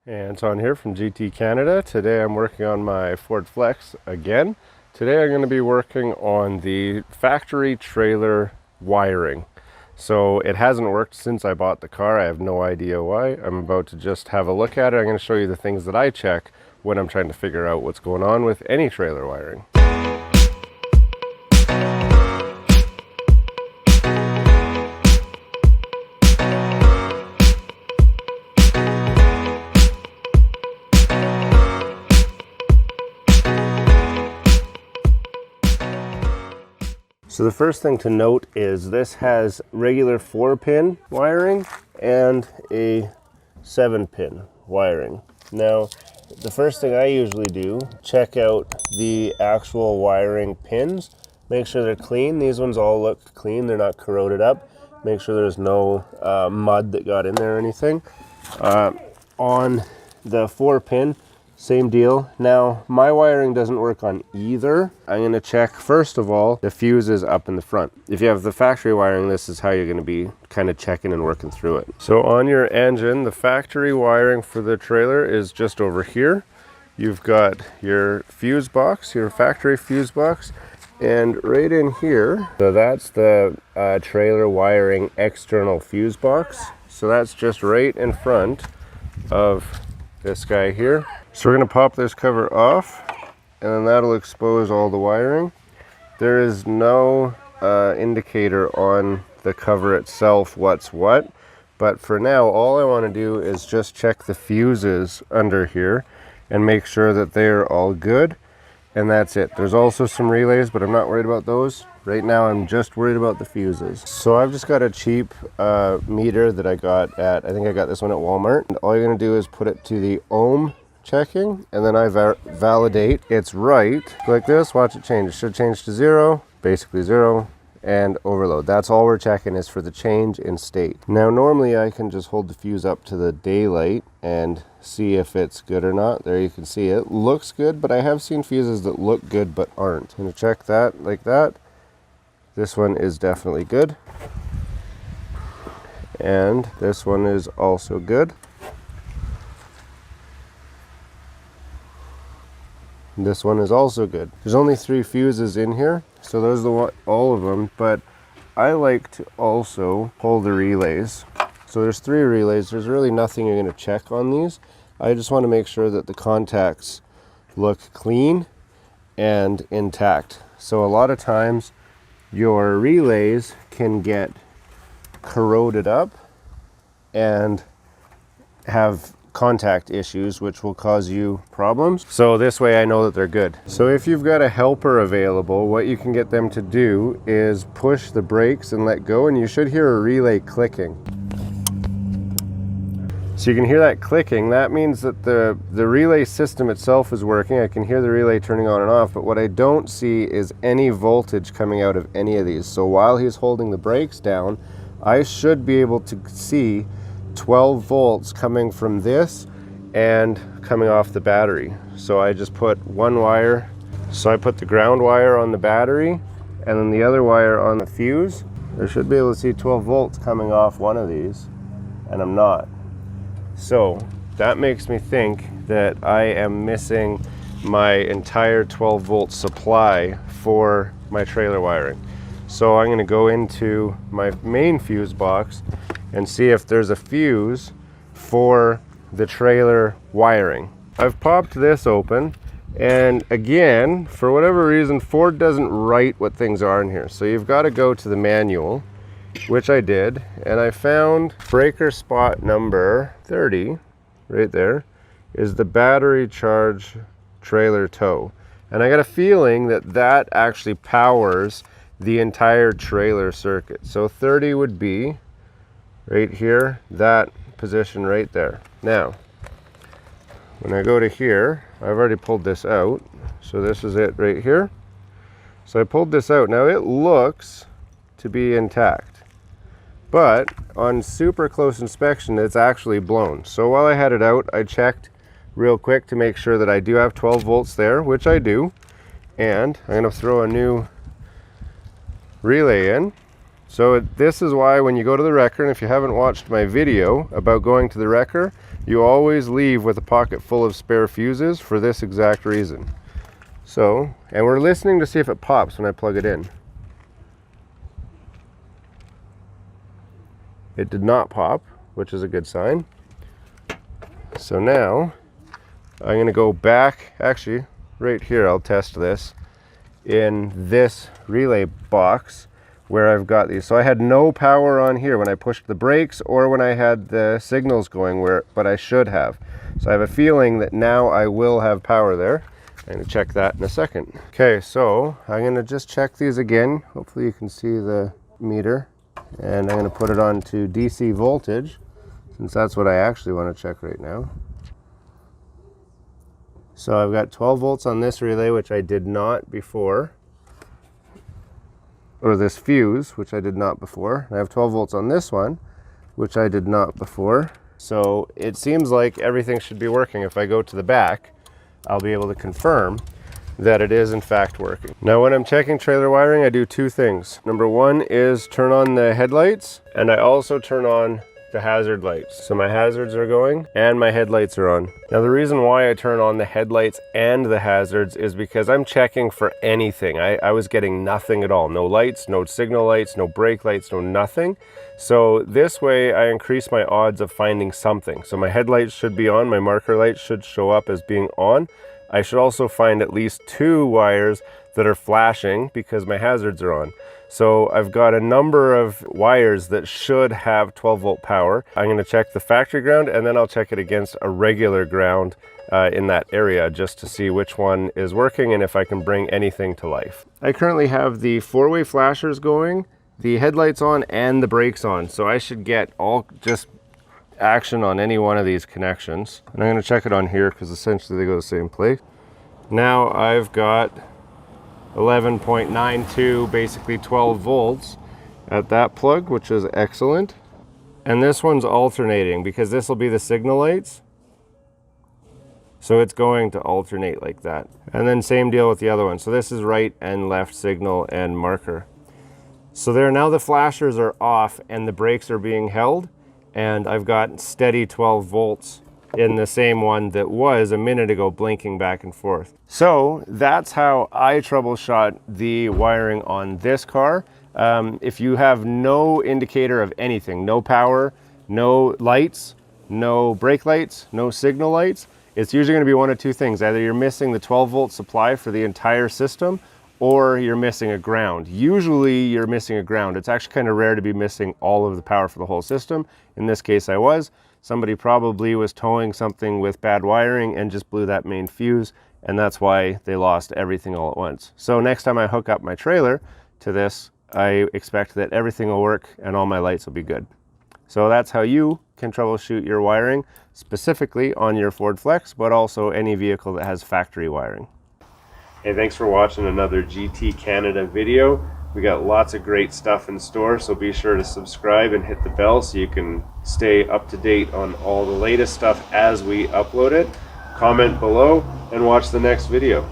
Anton here from GT Canada. Today I'm working on my Ford Flex again. Today I'm going to be working on the factory trailer wiring. So it hasn't worked since I bought the car. I have no idea why. I'm about to just have a look at it. I'm going to show you the things that I check when I'm trying to figure out what's going on with any trailer wiring. So the first thing to note is this has regular 4-pin wiring and a 7-pin wiring. Now, the first thing I usually do, check out the actual wiring pins, make sure they're clean. These ones all look clean, they're not corroded up. Make sure there's no mud that got in there or anything. On the 4-pin, same deal. Now, my wiring doesn't work on either. I'm going to check, first of all, the fuses up in the front. If you have the factory wiring, this is how you're going to be kind of checking and working through it. So on your engine, the factory wiring for the trailer is just over here. You've got your fuse box, your factory fuse box, and right in here, so that's the trailer wiring external fuse box. So that's just right in front of this guy here. So we're going to pop this cover off, and then that'll expose all the wiring. There is no indicator on the cover itself what's what, but for now all I want to do is just check the fuses under here and make sure that they're all good, and that's it. There's also some relays, but I'm not worried about those. Right now I'm just worried about the fuses. So I've just got a cheap meter that I got at, I think I got this one at Walmart. And all you're going to do is put it to the Ohm Checking, and then I validate it's right. Like this, watch it change. It should change to 0, basically 0, and overload. That's all we're checking, is for the change in state. Now normally I can just hold the fuse up to the daylight and see if it's good or not. There you can see it looks good, but I have seen fuses that look good but aren't. I'm gonna check that like that. This one is definitely good, and this one is also good. This one is also good. There's only 3 fuses in here, so those are all of them, but I like to also pull the relays. So there's 3 relays. There's really nothing you're going to check on these. I just want to make sure that the contacts look clean and intact. So a lot of times your relays can get corroded up and have contact issues, which will cause you problems. So this way I know that they're good. So if you've got a helper available, what you can get them to do is push the brakes and let go, and you should hear a relay clicking. So you can hear that clicking. That means that the relay system itself is working. I can hear the relay turning on and off, but what I don't see is any voltage coming out of any of these. So while he's holding the brakes down, I should be able to see 12 volts coming from this and coming off the battery. So I just put one wire, so I put the ground wire on the battery and then the other wire on the fuse. I should be able to see 12 volts coming off one of these, and I'm not. So that makes me think that I am missing my entire 12 volt supply for my trailer wiring. So I'm going to go into my main fuse box and see if there's a fuse for the trailer wiring. I've popped this open, and again, for whatever reason, Ford doesn't write what things are in here. So you've got to go to the manual, which I did, and I found breaker spot number 30, right there, is the battery charge trailer tow. And I got a feeling that that actually powers the entire trailer circuit. So 30 would be right here, that position right there. Now, when I go to here, I've already pulled this out. So this is it right here. So I pulled this out. Now it looks to be intact, but on super close inspection, it's actually blown. So while I had it out, I checked real quick to make sure that I do have 12 volts there, which I do. And I'm gonna throw a new relay in. So this is why when you go to the wrecker, and if you haven't watched my video about going to the wrecker, You always leave with a pocket full of spare fuses for this exact reason. So, and we're listening to see if it pops when I plug it in. It did not pop, which is a good sign. So now I'm going to go back, actually right here I'll test this in this relay box where I've got these. So I had no power on here when I pushed the brakes or when I had the signals going, but I should have. So I have a feeling that now I will have power there. I'm going to check that in a second. Okay, so I'm going to just check these again. Hopefully you can see the meter. And I'm going to put it on to DC voltage, since that's what I actually want to check right now. So I've got 12 volts on this relay, which I did not before. Or this fuse, which I did not before. I have 12 volts on this one, which I did not before. So it seems like everything should be working. If I go to the back, I'll be able to confirm that it is in fact working. Now when I'm checking trailer wiring, I do two things. Number one is turn on the headlights, and I also turn on the hazard lights. So my hazards are going and my headlights are on. Now the reason why I turn on the headlights and the hazards is because I'm checking for anything. I was getting nothing at all. No lights, no signal lights, no brake lights, no nothing. So this way I increase my odds of finding something. So my headlights should be on, my marker lights should show up as being on. I should also find at least 2 wires that are flashing because my hazards are on. So I've got a number of wires that should have 12 volt power. I'm going to check the factory ground and then I'll check it against a regular ground in that area just to see which one is working and if I can bring anything to life. I currently have the 4-way flashers going, the headlights on, and the brakes on. So I should get all just action on any one of these connections. And I'm going to check it on here because essentially they go the same place. Now I've got 11.92, basically 12 volts at that plug, which is excellent. And this one's alternating because this will be the signal lights. So it's going to alternate like that. And then same deal with the other one. So this is right and left signal and marker. So there, now the flashers are off and the brakes are being held. And I've got steady 12 volts in the same one that was a minute ago blinking back and forth. So that's how I troubleshot the wiring on this car. If you have no indicator of anything, no power, no lights, no brake lights, no signal lights, it's usually going to be one of two things. Either you're missing the 12 volt supply for the entire system, or you're missing a ground. Usually you're missing a ground. It's actually kind of rare to be missing all of the power for the whole system. In this case I was. Somebody probably was towing something with bad wiring and just blew that main fuse, and that's why they lost everything all at once. So next time I hook up my trailer to this, I expect that everything will work and all my lights will be good. So that's how you can troubleshoot your wiring, specifically on your Ford Flex, but also any vehicle that has factory wiring. Hey, thanks for watching another GT Canada video. We got lots of great stuff in store, so be sure to subscribe and hit the bell so you can stay up to date on all the latest stuff as we upload it. Comment below and watch the next video.